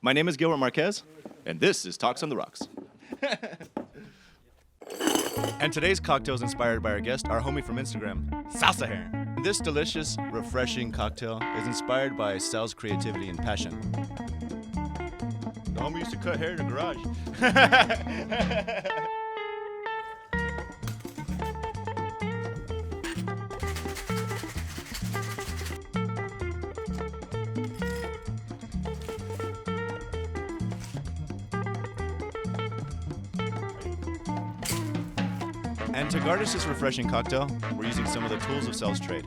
My name is Gilbert Marquez, and this is Talks on the Rocks. And today's cocktail is inspired by our guest, our homie from Instagram, Salsa Hair. This delicious, refreshing cocktail is inspired by Sal's creativity and passion. The homie used to cut hair in the garage. And to garnish this refreshing cocktail, we're using some of the tools of Sal's trade.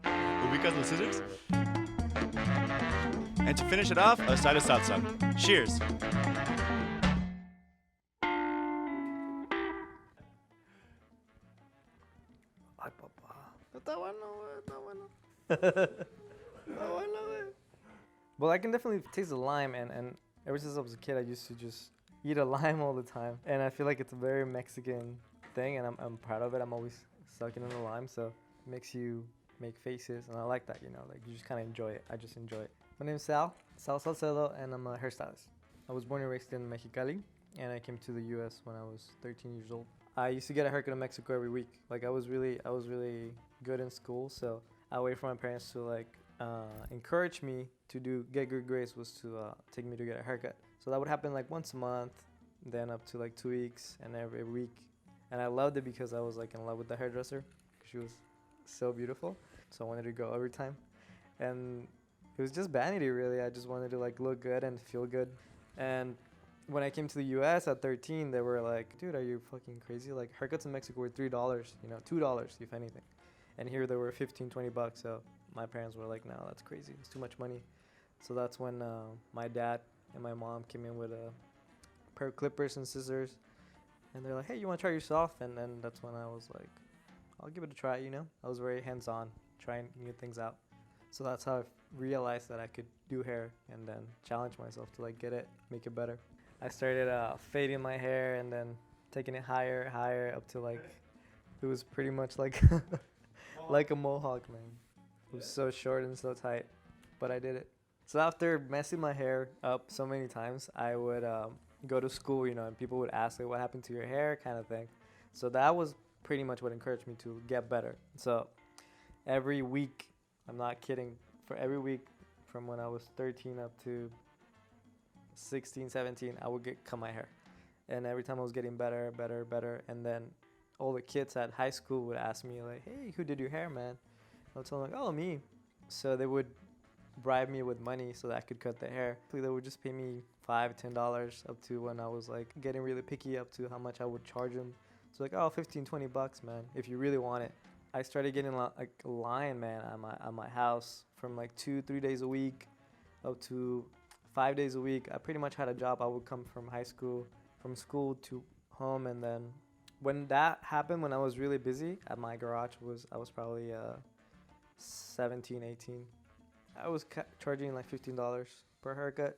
Ubicas los scissors? And to finish it off, a side of salsa. Cheers! Ay, papá. Está bueno, güey. Está bueno. Está bueno, güey. Well, I can definitely taste the lime, and ever since I was a kid, I used to just eat a lime all the time. And I feel like it's a very Mexican thing, and I'm proud of it. I'm always sucking on the lime, so it makes you make faces, and I like that, you know, like you just kind of enjoy it. I just enjoy it. My name is Sal Salcedo, and I'm a hairstylist. I was born and raised in Mexicali, and I came to the U.S. when I was 13 years old. I used to get a haircut in Mexico every week. Like I was really good in school, so I waited for my parents to encourage me to get good grades was to take me to get a haircut. So that would happen like once a month, then up to like 2 weeks, and every week. And I loved it because I was like in love with the hairdresser. She was so beautiful, so I wanted to go every time. And it was just vanity, really. I just wanted to like look good and feel good. And when I came to the U.S. at 13, they were like, dude, are you fucking crazy? Like haircuts in Mexico were $3, you know, $2 if anything. And here they were $15-20. So my parents were like, no, that's crazy. It's too much money. So that's when my dad and my mom came in with a pair of clippers and scissors. And they're like, hey, you want to try yourself? And then that's when I was like, I'll give it a try, you know? I was very hands-on, trying new things out. So that's how I realized that I could do hair and then challenge myself to like get it, make it better. I started fading my hair and then taking it higher up to like, it was pretty much like like a mohawk, man. It was so short and so tight, but I did it. So after messing my hair up so many times, I would go to school, you know, and people would ask, like, what happened to your hair kind of thing. So that was pretty much what encouraged me to get better. So every week, I'm not kidding, for every week from when I was 13 up to 16, 17, I would cut my hair. And every time I was getting better. And then all the kids at high school would ask me, like, hey, who did your hair, man? I would tell them, like, oh, me. So they would bribe me with money so that I could cut their hair. They would just pay me $5-10 up to when I was like getting really picky up to how much I would charge them. So like, oh, $15-20, man, if you really want it. I started getting like a line, man, at my house from like 2-3 days a week up to 5 days a week. I pretty much had a job. I would come from school to home, and then when that happened, when I was really busy at my garage, I was probably 17, 18. I was charging like $15 per haircut,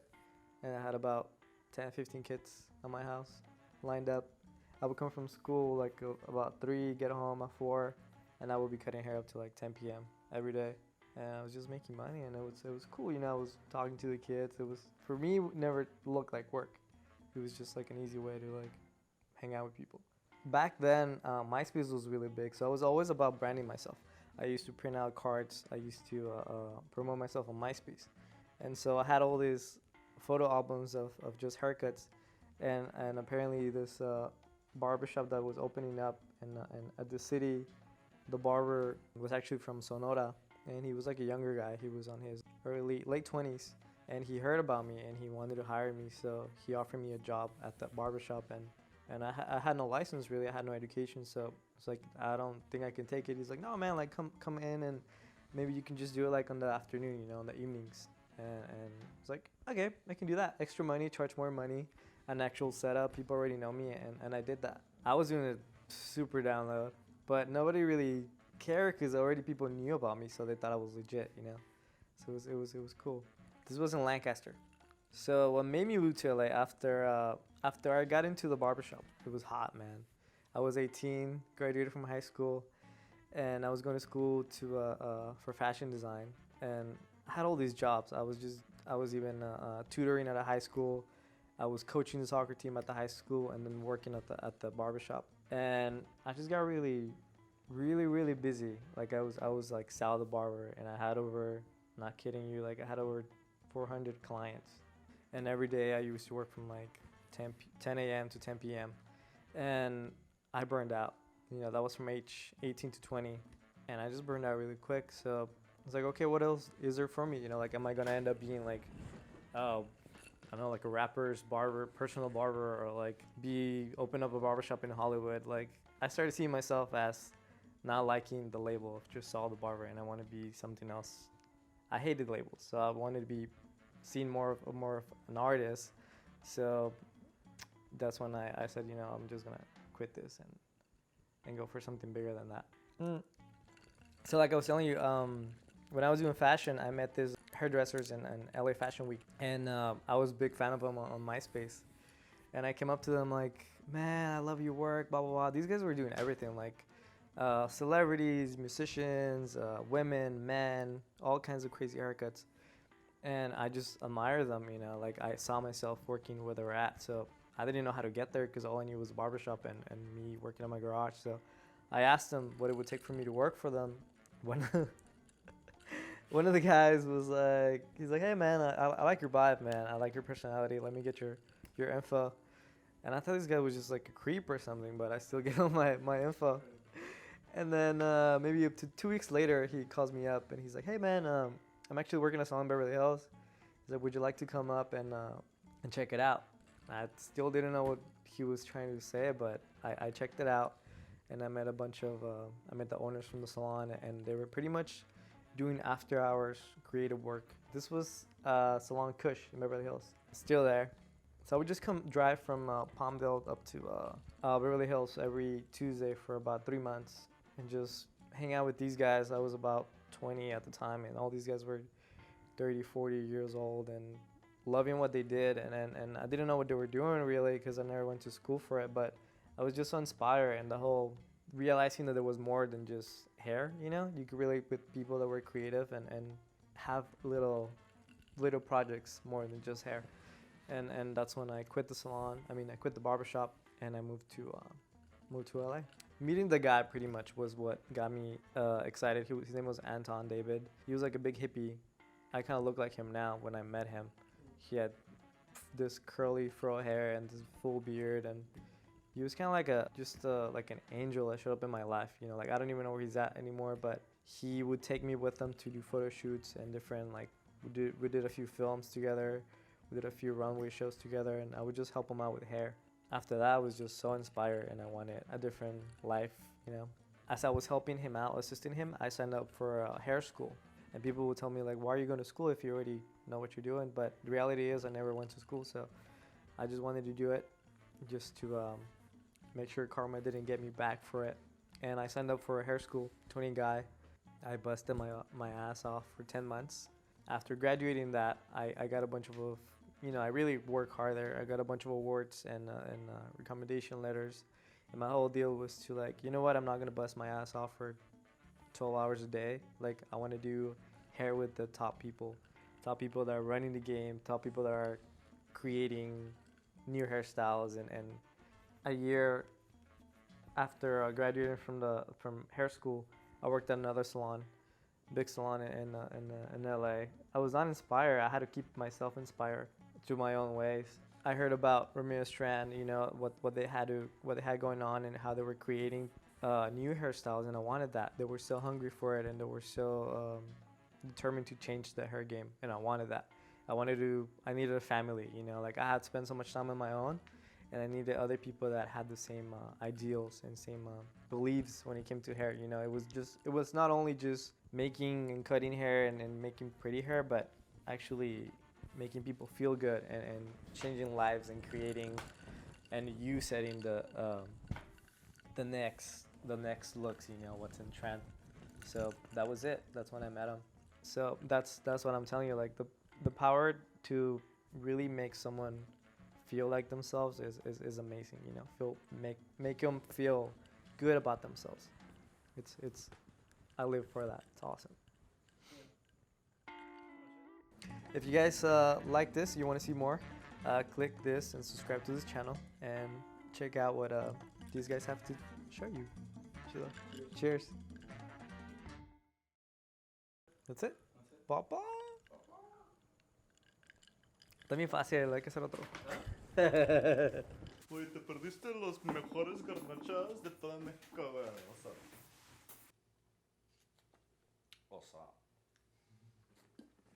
and I had about 10-15 kids at my house lined up. I would come from school like about 3, get home at 4, and I would be cutting hair up to like 10 p.m. every day. And I was just making money, and it was cool, you know. I was talking to the kids. It was, for me, it never looked like work. It was just like an easy way to like hang out with people. Back then, MySpace was really big, so I was always about branding myself. I used to print out cards. I used to promote myself on MySpace. And so I had all these photo albums of just haircuts. And apparently this barbershop that was opening up in at the city, the barber was actually from Sonora. And he was like a younger guy. He was on his late 20s. And he heard about me and he wanted to hire me. So he offered me a job at that barbershop. And I had no license, really. I had no education. So it's like, I don't think I can take it. He's like, no, man, like come in and maybe you can just do it like on the afternoon, you know, in the evenings. And it's like, okay, I can do that. Extra money, charge more money, an actual setup. People already know me, and I did that. I was doing it super down low, but nobody really cared because already people knew about me, so they thought I was legit, you know. So it was cool. This was in Lancaster. So what made me move to LA after I got into the barbershop, it was hot, man. I was 18, graduated from high school, and I was going to school for fashion design, and I had all these jobs. I I was even tutoring at a high school. I was coaching the soccer team at the high school and then working at the barbershop. And I just got really, really, really busy. Like I was like Sal the barber, and I had over, not kidding you, like I had over 400 clients. And every day I used to work from like 10 a.m. to 10 p.m. And I burned out. You know, that was from age 18 to 20. And I just burned out really quick. So I was like, okay, what else is there for me? You know, like, am I going to end up being like, oh, I don't know, like a rapper's barber, personal barber, or like open up a barbershop in Hollywood. Like, I started seeing myself as not liking the label of just Saul the barber, and I want to be something else. I hated labels, so I wanted to be seen more of an artist. So that's when I said, you know, I'm just gonna quit this and go for something bigger than that. So like I was telling you, when I was doing fashion, I met these hairdressers in LA Fashion Week, and I was a big fan of them on MySpace. And I came up to them like, man, I love your work, blah, blah, blah. These guys were doing everything, like celebrities, musicians, women, men, all kinds of crazy haircuts. And I just admire them, you know, like I saw myself working where they were at. So I didn't know how to get there because all I knew was a barbershop and me working in my garage. So I asked them what it would take for me to work for them. One of the guys was like, he's like, hey man, I like your vibe, man. I like your personality. Let me get your info. And I thought this guy was just like a creep or something, but I still gave him my info. And then maybe up to 2 weeks later, he calls me up and he's like, hey man, I'm actually working a salon in Beverly Hills. He's like, would you like to come up and check it out? I still didn't know what he was trying to say, but I checked it out. And I met I met the owners from the salon, and they were pretty much doing after hours creative work. This was Salon Kush in Beverly Hills. Still there. So I would just drive from Palmdale up to Beverly Hills every Tuesday for about 3 months and just hang out with these guys. I was about 20 at the time, and all these guys were 30, 40 years old and loving what they did. And I didn't know what they were doing really because I never went to school for it, but I was just so inspired, and the whole realizing that there was more than just hair, you know? You could relate with people that were creative and have little projects more than just hair. And that's when I quit the salon. I quit the barbershop, and I moved to LA. Meeting the guy pretty much was what got me excited. His name was Anton David. He was like a big hippie. I kind of look like him now when I met him. He had this curly fro hair and this full beard, and he was kind of like like an angel that showed up in my life. You know, like I don't even know where he's at anymore, but he would take me with him to do photo shoots and different, like we did a few films together. We did a few runway shows together, and I would just help him out with hair. After that, I was just so inspired, and I wanted a different life, you know. As I was helping him out, assisting him, I signed up for a hair school. And people would tell me, like, why are you going to school if you already know what you're doing? But the reality is I never went to school, so I just wanted to do it just to make sure karma didn't get me back for it. And I signed up for a hair school, 20 guy. I busted my ass off for 10 months. After graduating that, I got a bunch of, you know, I really work hard there. I got a bunch of awards and recommendation letters. And my whole deal was to, like, you know what, I'm not going to bust my ass off for 12 hours a day. Like, I want to do hair with the top people that are running the game, top people that are creating new hairstyles. And a year after graduating from hair school, I worked at another salon, big salon in LA. I was not inspired. I had to keep myself inspired through my own ways. I heard about Ramirez Tran, you know, what they had going on and how they were creating new hairstyles, and I wanted that. They were so hungry for it, and they were so determined to change the hair game, and I wanted that. I needed a family, you know, like I had spent so much time on my own, and I needed other people that had the same ideals and same beliefs when it came to hair. You know, it was not only just making and cutting hair and making pretty hair, but actually making people feel good and changing lives and creating, and you setting the next looks, you know, what's in trend. So that was it. That's when I met him. So that's what I'm telling you, like the power to really make someone feel like themselves is amazing, you know. Make them feel good about themselves. I live for that. It's awesome. If you guys like this, you want to see more, click this and subscribe to this channel and check out what these guys have to show you. Cheers. That's it. Papa. También fácil, hay que hacer otro. Güey, te perdiste los mejores garnachas de todo México, güey. O sea.